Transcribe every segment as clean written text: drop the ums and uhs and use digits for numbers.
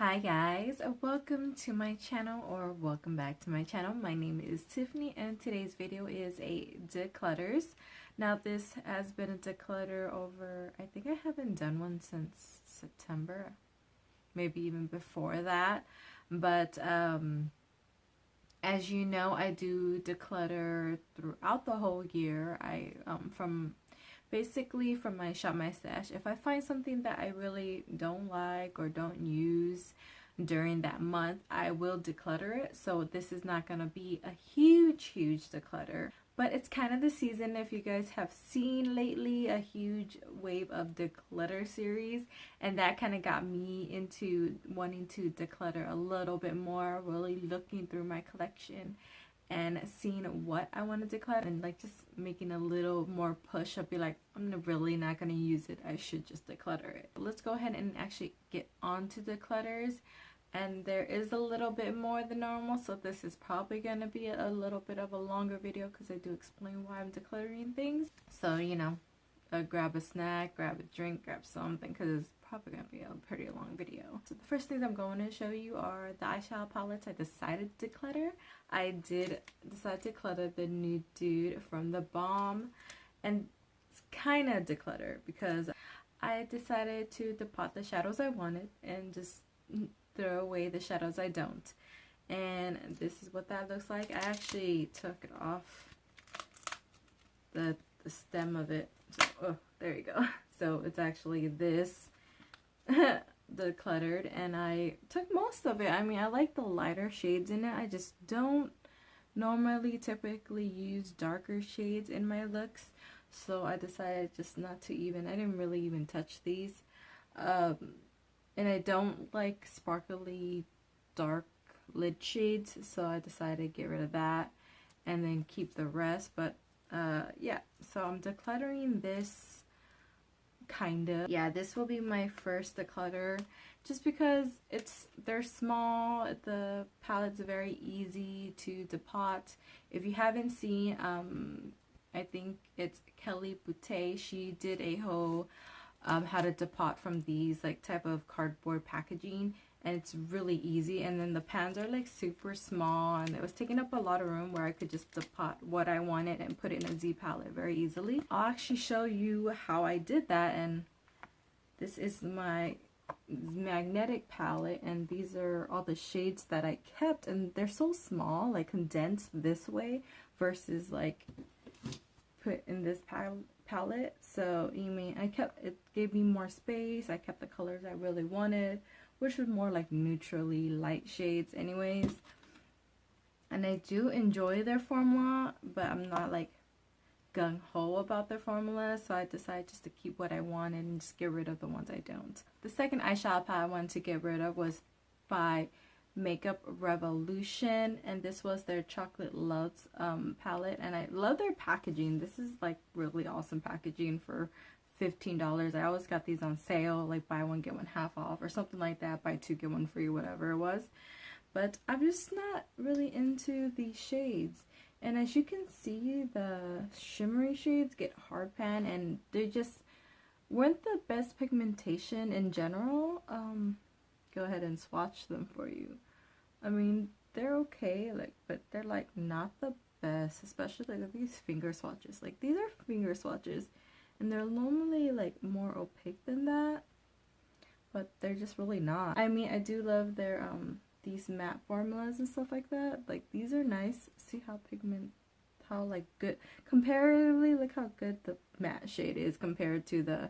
Hi guys, welcome to my channel, or welcome back to my channel. My name is Tiffany and today's video is a declutters. Now this has been a declutter over, I think I haven't done one since September, maybe even before that, but as you know, I do declutter throughout the whole year. I basically from my shop my stash, if I find something that I really don't like or don't use during that month, I will declutter it. So this is not gonna be a huge declutter, but it's kind of the season. If you guys have seen lately, a huge wave of declutter series, and that kind of got me into wanting to declutter a little bit more, really looking through my collection and seeing what I want to declutter, and like just making a little more push. I'll be like, I'm really not going to use it, I should just declutter it. Let's go ahead and actually get on to declutters. And there is a little bit more than normal, so this is probably going to be a little bit of a longer video because I do explain why I'm decluttering things. So, you know, grab a snack, grab a drink, grab something, because it's probably going to be a pretty long video. So the first things I'm going to show you are the eyeshadow palettes I decided to declutter. I did decide to declutter the Nude Dude from the Balm, and it's kind of declutter because I decided to depot the shadows I wanted and just throw away the shadows I don't. And this is what that looks like. I actually took it off the stem of it. So, oh, there you go. So it's actually this decluttered, and I took most of it. I mean, I like the lighter shades in it. I just don't normally typically use darker shades in my looks, so I decided just not to even, I didn't really even touch these. And I don't like sparkly dark lid shades, so I decided to get rid of that and then keep the rest. But yeah, so I'm decluttering this kind of. Yeah, this will be my first declutter just because they're small. The palette's very easy to depot. If you haven't seen, I think it's Kelly Boutte, she did a whole how to depot from these like type of cardboard packaging, and it's really easy. And then the pans are like super small, and it was taking up a lot of room where I could just depot what I wanted and put it in a Z palette very easily. I'll actually show you how I did that. And this is my magnetic palette, and these are all the shades that I kept, and they're so small, like condensed this way versus like put in this palette. So you mean it gave me more space. I kept the colors I really wanted, which was more like neutrally light shades anyways. And I do enjoy their formula, but I'm not like gung-ho about their formula, so I decided just to keep what I wanted and just get rid of the ones I don't. The second eyeshadow palette I wanted to get rid of was by Makeup Revolution, and this was their Chocolate Loves palette, and I love their packaging. This is like really awesome packaging for $15. I always got these on sale, like buy one get one half off or something like that, buy two get one free, whatever it was. But I'm just not really into these shades, and as you can see, the shimmery shades get hard pan, and they just weren't the best pigmentation in general. Go ahead and swatch them for you. I mean, they're okay, like, but they're like not the best, especially like these finger swatches. Like, these are finger swatches, and they're normally like more opaque than that, but they're just really not. I mean, I do love their these matte formulas and stuff like that. Like, these are nice. See how like good comparatively, look how good the matte shade is compared to the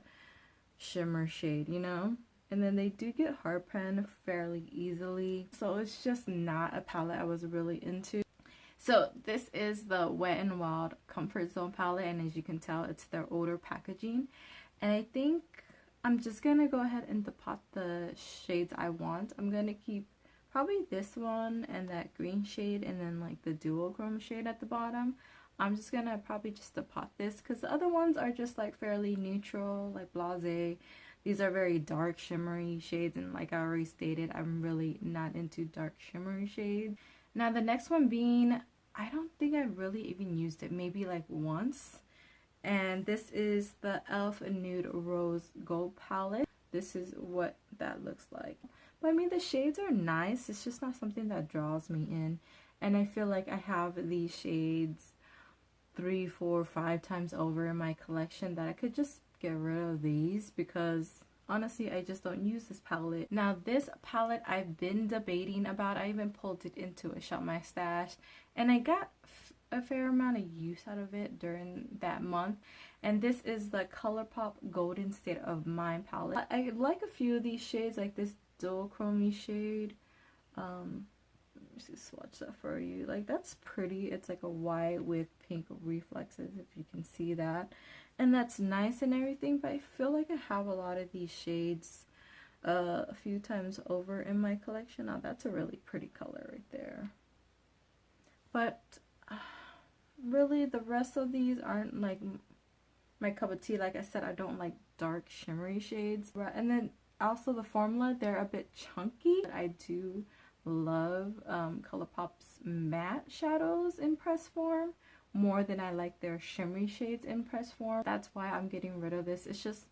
shimmer shade, you know. And then they do get hard pan fairly easily, so it's just not a palette I was really into. So this is the Wet n Wild Comfort Zone palette, and as you can tell, it's their older packaging. And I think I'm just gonna go ahead and depot the shades I want. I'm gonna keep probably this one and that green shade, and then like the duochrome shade at the bottom. I'm just gonna probably just depot this because the other ones are just like fairly neutral, like blasé. These are very dark shimmery shades, and like I already stated, I'm really not into dark shimmery shades. Now the next one being, I don't think I really even used it, maybe like once, and this is the e.l.f. Nude Rose Gold palette. This is what that looks like. But I mean, the shades are nice. It's just not something that draws me in. And I feel like I have these shades 3, 4, 5 times over in my collection that I could just get rid of these, because honestly I just don't use this palette. Now this palette I've been debating about. I even pulled it into a Shop My Stash and I got a fair amount of use out of it during that month. And this is the ColourPop Golden State of Mind palette. I like a few of these shades, like this duochrome shade. Let me see, swatch that for you. Like, that's pretty. It's like a white with pink reflexes, if you can see that. And that's nice and everything, but I feel like I have a lot of these shades a few times over in my collection. Now that's a really pretty color right there. But really, the rest of these aren't like my cup of tea. Like I said, I don't like dark shimmery shades. And then also the formula, they're a bit chunky. I do love ColourPop's matte shadows in press form more than I like their shimmery shades in press form. That's why I'm getting rid of this. It's just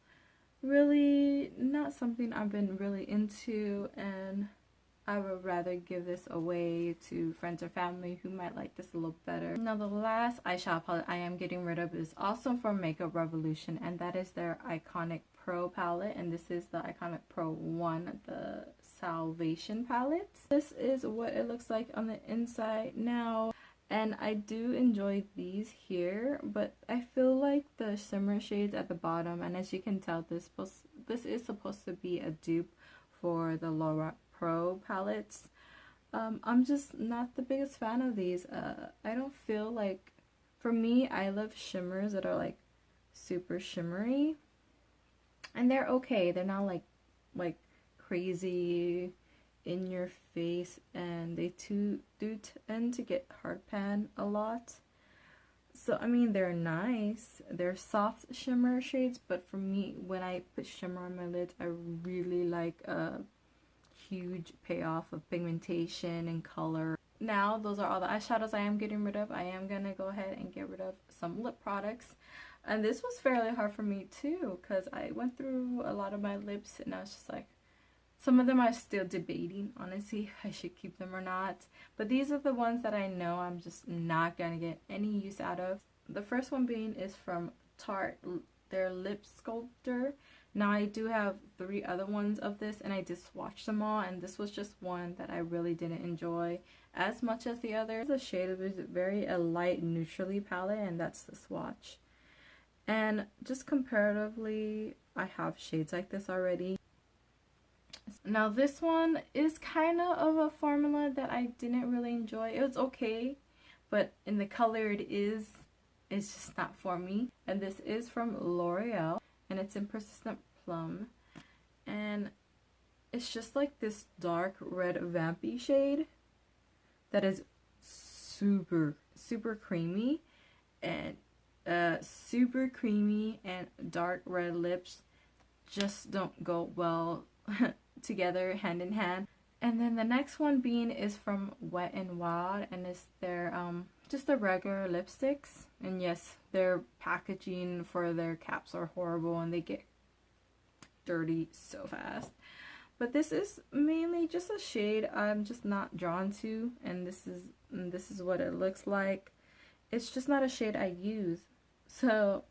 really not something I've been really into, and I would rather give this away to friends or family who might like this a little better. Now the last eyeshadow palette I am getting rid of is also from Makeup Revolution, and that is their Iconic Pro palette, and this is the Iconic Pro 1, the Salvation palette. This is what it looks like on the inside now, and I do enjoy these here, but I feel like the shimmer shades at the bottom, and as you can tell, this is supposed to be a dupe for the Laura Pro palettes. I'm just not the biggest fan of these. I don't feel like, for me, I love shimmers that are like super shimmery, and they're okay. They're not like crazy in your face, and they do tend to get hard pan a lot. So I mean, they're nice, they're soft shimmer shades, but for me, when I put shimmer on my lids, I really like a huge payoff of pigmentation and color. Now those are all the eyeshadows I am getting rid of. I am gonna go ahead and get rid of some lip products, and this was fairly hard for me too, because I went through a lot of my lips and I was just like, some of them I'm still debating, honestly, if I should keep them or not. But these are the ones that I know I'm just not going to get any use out of. The first one being is from Tarte, their Lip Sculptor. Now I do have 3 other ones of this, and I just swatched them all, and this was just one that I really didn't enjoy as much as the others. The shade of it is very a light neutrally palette, and that's the swatch. And just comparatively, I have shades like this already. Now this one is kind of a formula that I didn't really enjoy. It was okay, but in the color it's just not for me. And this is from L'Oreal, and it's in Persistent Plum, and it's just like this dark red vampy shade that is super creamy, and dark red lips just don't go well together, hand in hand. And then the next one being is from Wet n Wild, and it's their just the regular lipsticks. And yes, their packaging for their caps are horrible, and they get dirty so fast. But this is mainly just a shade I'm just not drawn to, and this is what it looks like. It's just not a shade I use, so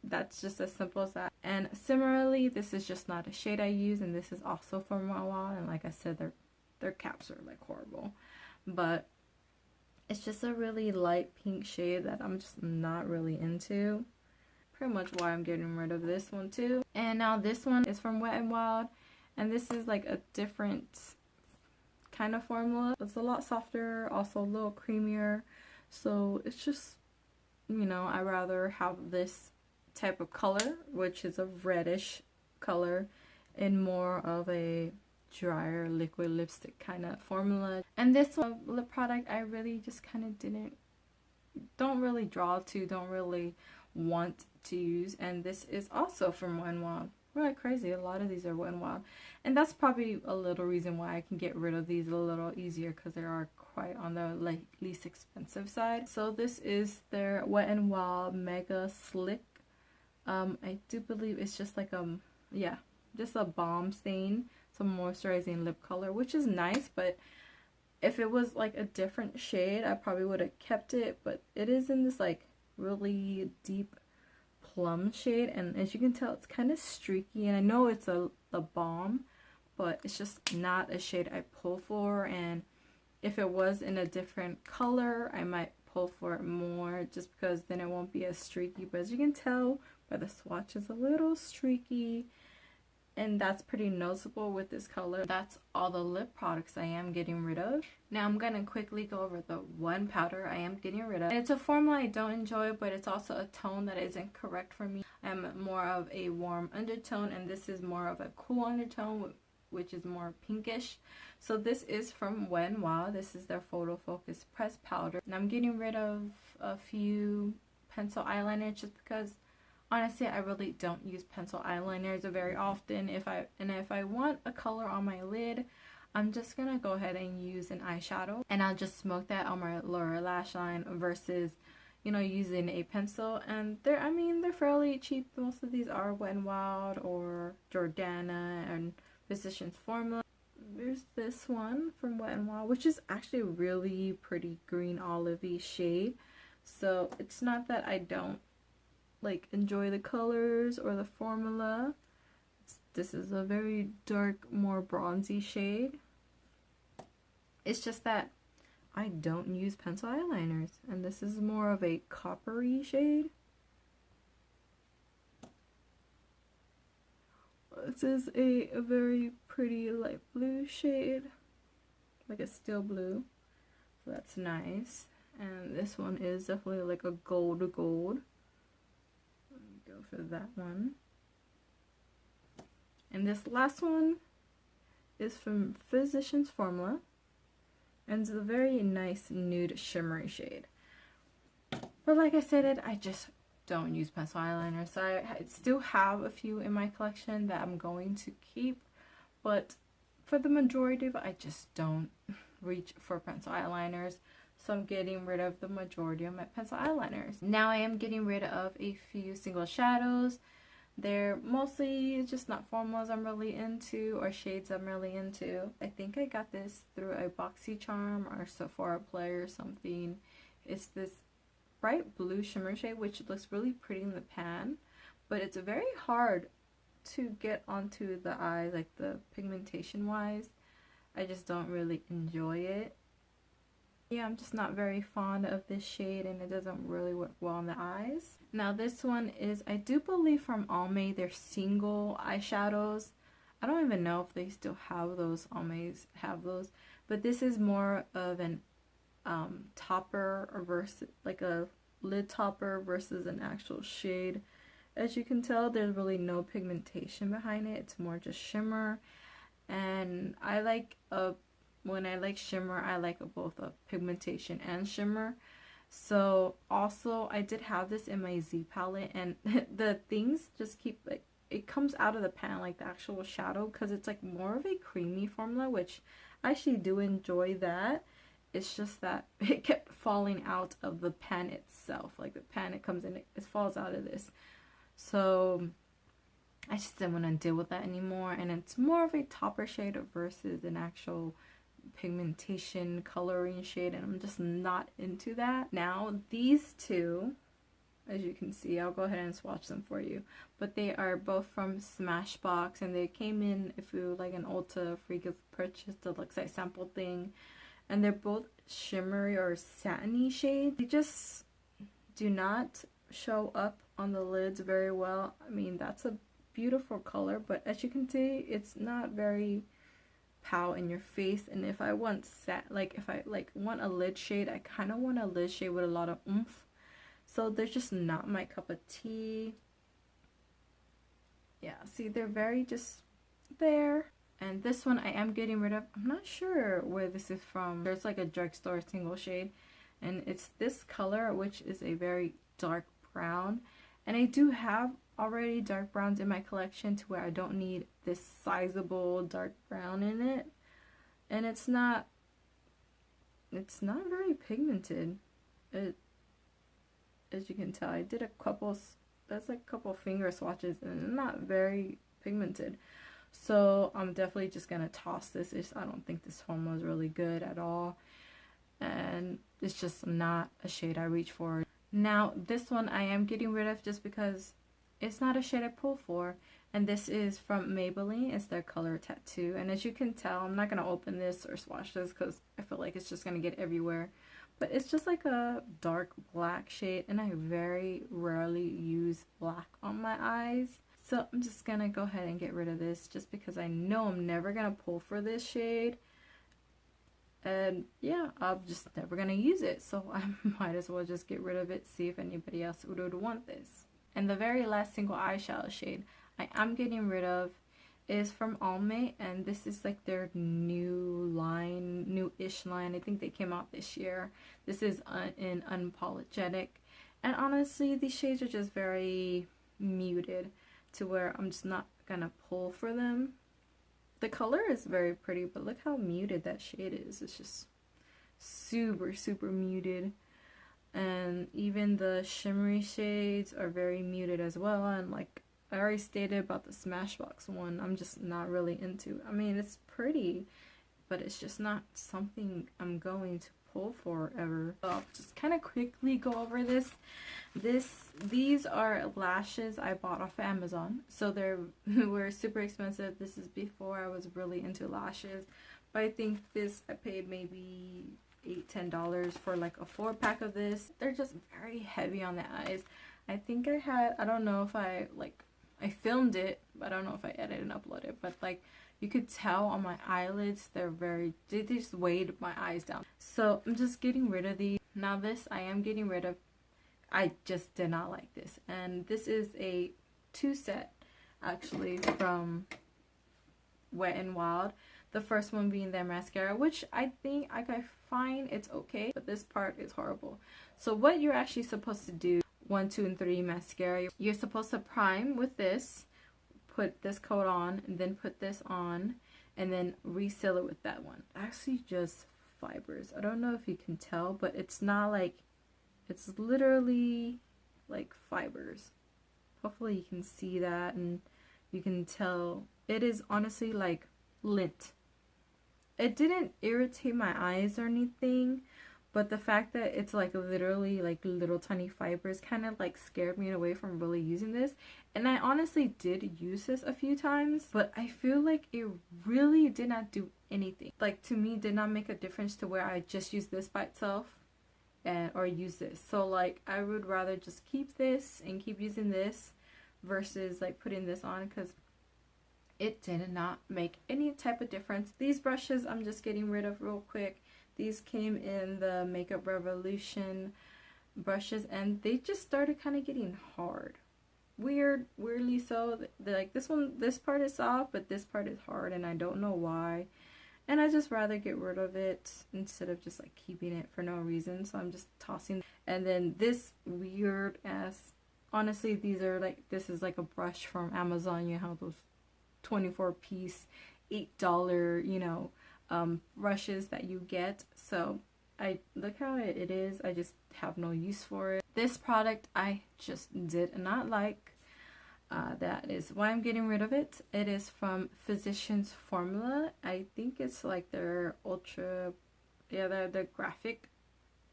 that's just as simple as that. And similarly, this is just not a shade I use, and this is also from Wet n Wild, and like I said, their caps are like horrible. But it's just a really light pink shade that I'm just not really into. Pretty much why I'm getting rid of this one too. And now this one is from Wet n Wild, and this is like a different kind of formula. It's a lot softer, also a little creamier. So it's just, you know, I rather have this type of color, which is a reddish color, in more of a drier liquid lipstick kind of formula. And this one, lip product, I really just kind of don't really draw to, don't really want to use. And this is also from Wet n Wild. Really crazy, a lot of these are Wet n Wild, and that's probably a little reason why I can get rid of these a little easier, because they are quite on the least expensive side. So this is their Wet n Wild Mega Slick. I do believe it's just like yeah, just a balm stain. some moisturizing lip color, which is nice, but if it was like a different shade, I probably would have kept it. But it is in this like really deep plum shade, and as you can tell, it's kind of streaky, and I know it's a balm, but it's just not a shade I pull for. And if it was in a different color, I might pull for it more, just because then it won't be as streaky. But as you can tell by the swatch, it's a little streaky, and that's pretty noticeable with this color. That's all the lip products I am getting rid of. Now I'm gonna quickly go over the one powder I am getting rid of. And it's a formula I don't enjoy, but it's also a tone that isn't correct for me. I'm more of a warm undertone, and this is more of a cool undertone, which is more pinkish. So this is from Wet n Wild. This is their Photo Focus Pressed Powder. And I'm getting rid of a few pencil eyeliners just because honestly, I really don't use pencil eyeliners very often. If I want a color on my lid, I'm just gonna go ahead and use an eyeshadow, and I'll just smoke that on my lower lash line versus, you know, using a pencil. And they're fairly cheap. Most of these are Wet n Wild or Jordana and Physicians Formula. There's this one from Wet n Wild, which is actually a really pretty green olivey shade. So it's not that I don't like enjoy the colors or the formula. This is a very dark, more bronzy shade. It's just that I don't use pencil eyeliners, and this is more of a coppery shade. This is a very pretty light blue shade, like a steel blue, so that's nice. And this one is definitely like a gold. Go for that one. And this last one is from Physicians Formula, and it's a very nice nude shimmery shade. But like I said, I just don't use pencil eyeliner, so I still have a few in my collection that I'm going to keep, but for the majority of it, I just don't reach for pencil eyeliners. So I'm getting rid of the majority of my pencil eyeliners. Now I am getting rid of a few single shadows. They're mostly just not formulas I'm really into or shades I'm really into. I think I got this through a BoxyCharm or Sephora Play or something. It's this bright blue shimmer shade, which looks really pretty in the pan, but it's very hard to get onto the eyes, like the pigmentation wise. I just don't really enjoy it. Yeah, I'm just not very fond of this shade, and it doesn't really work well on the eyes. Now this one is, I do believe, from Almay. They're single eyeshadows. I don't even know if they still have those. Almay's have those, but this is more of an topper versus like a lid topper versus an actual shade. As you can tell, there's really no pigmentation behind it. It's more just shimmer, and I like when I like shimmer, I like both a pigmentation and shimmer. So also, I did have this in my Z palette, and the things just keep, like, it comes out of the pan, like the actual shadow, because it's like more of a creamy formula, which I actually do enjoy that. It's just that it kept falling out of the pan itself. Like the pan it comes in, it falls out of this. So I just didn't want to deal with that anymore, and it's more of a topper shade versus an actual pigmentation coloring shade, and I'm just not into that. Now these two, as you can see, I'll go ahead and swatch them for you, but they are both from Smashbox, and they came in, if you like, an Ulta free gift purchase deluxe size sample thing, and they're both shimmery or satiny shades. They just do not show up on the lids very well. I mean, that's a beautiful color, but as you can see, it's not very pow in your face. And if I want if I want a lid shade, I kind of want a lid shade with a lot of oomph. So they're just not my cup of tea. Yeah, see, they're very just there. And this one I am getting rid of. I'm not sure where this is from. There's like a drugstore single shade, and it's this color, which is a very dark brown. And I do have already dark browns in my collection to where I don't need this sizable dark brown in it. And it's not very pigmented. As you can tell, I did a couple finger swatches, and not very pigmented. So I'm definitely just gonna toss this. I don't think this formula is really good at all, and it's just not a shade I reach for. Now this one I am getting rid of just because it's not a shade I pull for, and this is from Maybelline. It's their Color Tattoo, and as you can tell, I'm not gonna open this or swatch this because I feel like it's just gonna get everywhere, but it's just like a dark black shade, and I very rarely use black on my eyes. So I'm just gonna go ahead and get rid of this just because I know I'm never gonna pull for this shade. And yeah, I'm just never gonna use it. So I might as well just get rid of it, see if anybody else would want this. And the very last single eyeshadow shade I am getting rid of is from Almay. And this is like their new line, new-ish line. I think they came out this year. This is in Unapologetic. And honestly, these shades are just very muted, to where I'm just not gonna pull for them. The color is very pretty, but look how muted that shade is. It's just super, super muted. And even the shimmery shades are very muted as well. And like I already stated about the Smashbox one, I'm just not really into. I mean, it's pretty, but it's just not something I'm going to pull for ever. So I'll just kind of quickly go over this. These are lashes I bought off Amazon, so were super expensive. This is before I was really into lashes, but I think this I paid maybe $8-10 for like a 4-pack of this. They're just very heavy on the eyes. I think I don't know if I filmed it, but I don't know if I edited and uploaded, but like you could tell on my eyelids they just weighed my eyes down. So I'm just getting rid of these. Now this I am getting rid of. I just did not like this, and this is a 2-set actually from Wet n Wild. The first one being their mascara, which I think I find it's okay, but this part is horrible. So what you're actually supposed to do, 1, 2, and 3 mascara, you're supposed to prime with this, put this coat on, and then put this on, and then reseal it with that one. Actually just fibers. I don't know if you can tell, but it's not like, it's literally like fibers. Hopefully you can see that and you can tell. It is honestly like lint. It didn't irritate my eyes or anything, but the fact that it's like literally like little tiny fibers kind of like scared me away from really using this. And I honestly did use this a few times, but I feel like it really did not do anything. Like to me, did not make a difference to where I just use this by itself or use this. So like I would rather just keep this and keep using this versus like putting this on, because it did not make any type of difference. These brushes I'm just getting rid of real quick. These came in the Makeup Revolution brushes, and they just started kind of getting hard. Weirdly so. Like this part is soft, but this part is hard, and I don't know why. And I just rather get rid of it instead of just like keeping it for no reason. So I'm just tossing. And then this weird ass, honestly, this is like a brush from Amazon. You have those 24-piece $8, you know, brushes that you get. So I look how it is. I just have no use for it. This product I just did not like. That is why I'm getting rid of it. It is from Physicians Formula. I think it's like their their graphic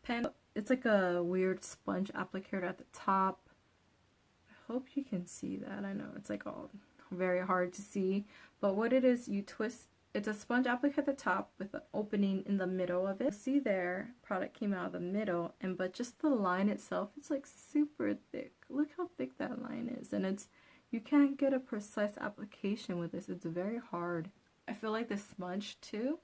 pen. It's like a weird sponge applicator at the top. I hope you can see that. I know it's like all very hard to see, but what it is, you twist. It's a sponge applicator at the top with an opening in the middle of it. See there, product came out of the middle, but just the line itself, it's like super thick. Look how thick that line is, and you can't get a precise application with this. It's very hard. I feel like the smudge too.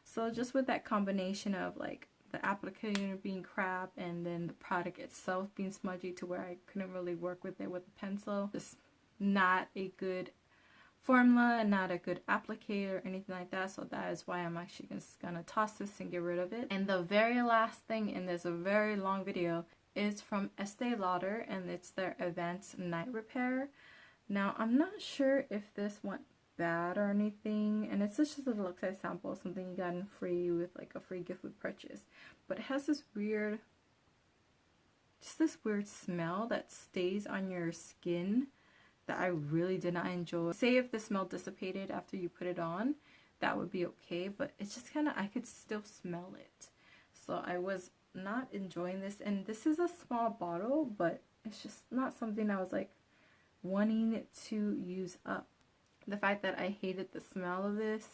So just with that combination of like the applicator being crap and then the product itself being smudgy to where I couldn't really work with it with a pencil, just not a good formula and not a good applicator or anything like that. So that is why I'm actually just gonna toss this and get rid of it. And the very last thing in this very long video is from Estee Lauder, and it's their Advanced Night Repair. Now I'm not sure if this went bad or anything, and it's just a look size sample, something you got in free with like a free gift with purchase, but it has this weird smell that stays on your skin that I really did not enjoy. Say if the smell dissipated after you put it on, that would be okay, but it's just kind of, I could still smell it. So I was not enjoying this, and this is a small bottle, but it's just not something I was like wanting to use up. The fact that I hated the smell of this,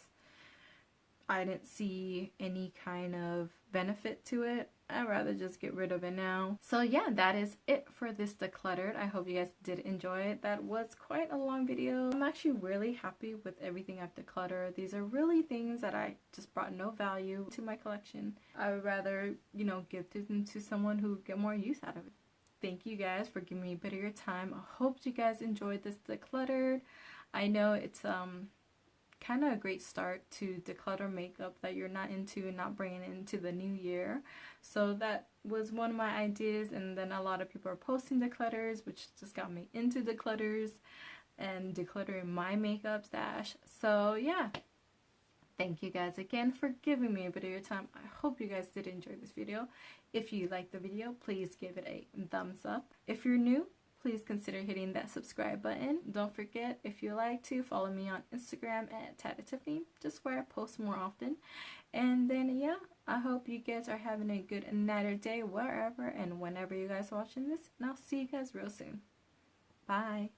I didn't see any kind of benefit to it. I'd rather just get rid of it now. So yeah, that is it for this decluttered. I hope you guys did enjoy it. That was quite a long video. I'm actually really happy with everything I've decluttered. These are really things that I just brought no value to my collection. I would rather, you know, give them to someone who would get more use out of it. Thank you guys for giving me a bit of your time. I hope you guys enjoyed this decluttered. I know it's kind of a great start to declutter makeup that you're not into and not bringing into the new year. So that was one of my ideas, and then a lot of people are posting declutters, which just got me into declutters and decluttering my makeup stash. So yeah, thank you guys again for giving me a bit of your time. I hope you guys did enjoy this video. If you liked the video, please give it a thumbs up. If you're new, please consider hitting that subscribe button. Don't forget, if you like to, follow me on Instagram at @Tiffany, just where I post more often. And then yeah, I hope you guys are having a good night or day wherever and whenever you guys are watching this. And I'll see you guys real soon. Bye.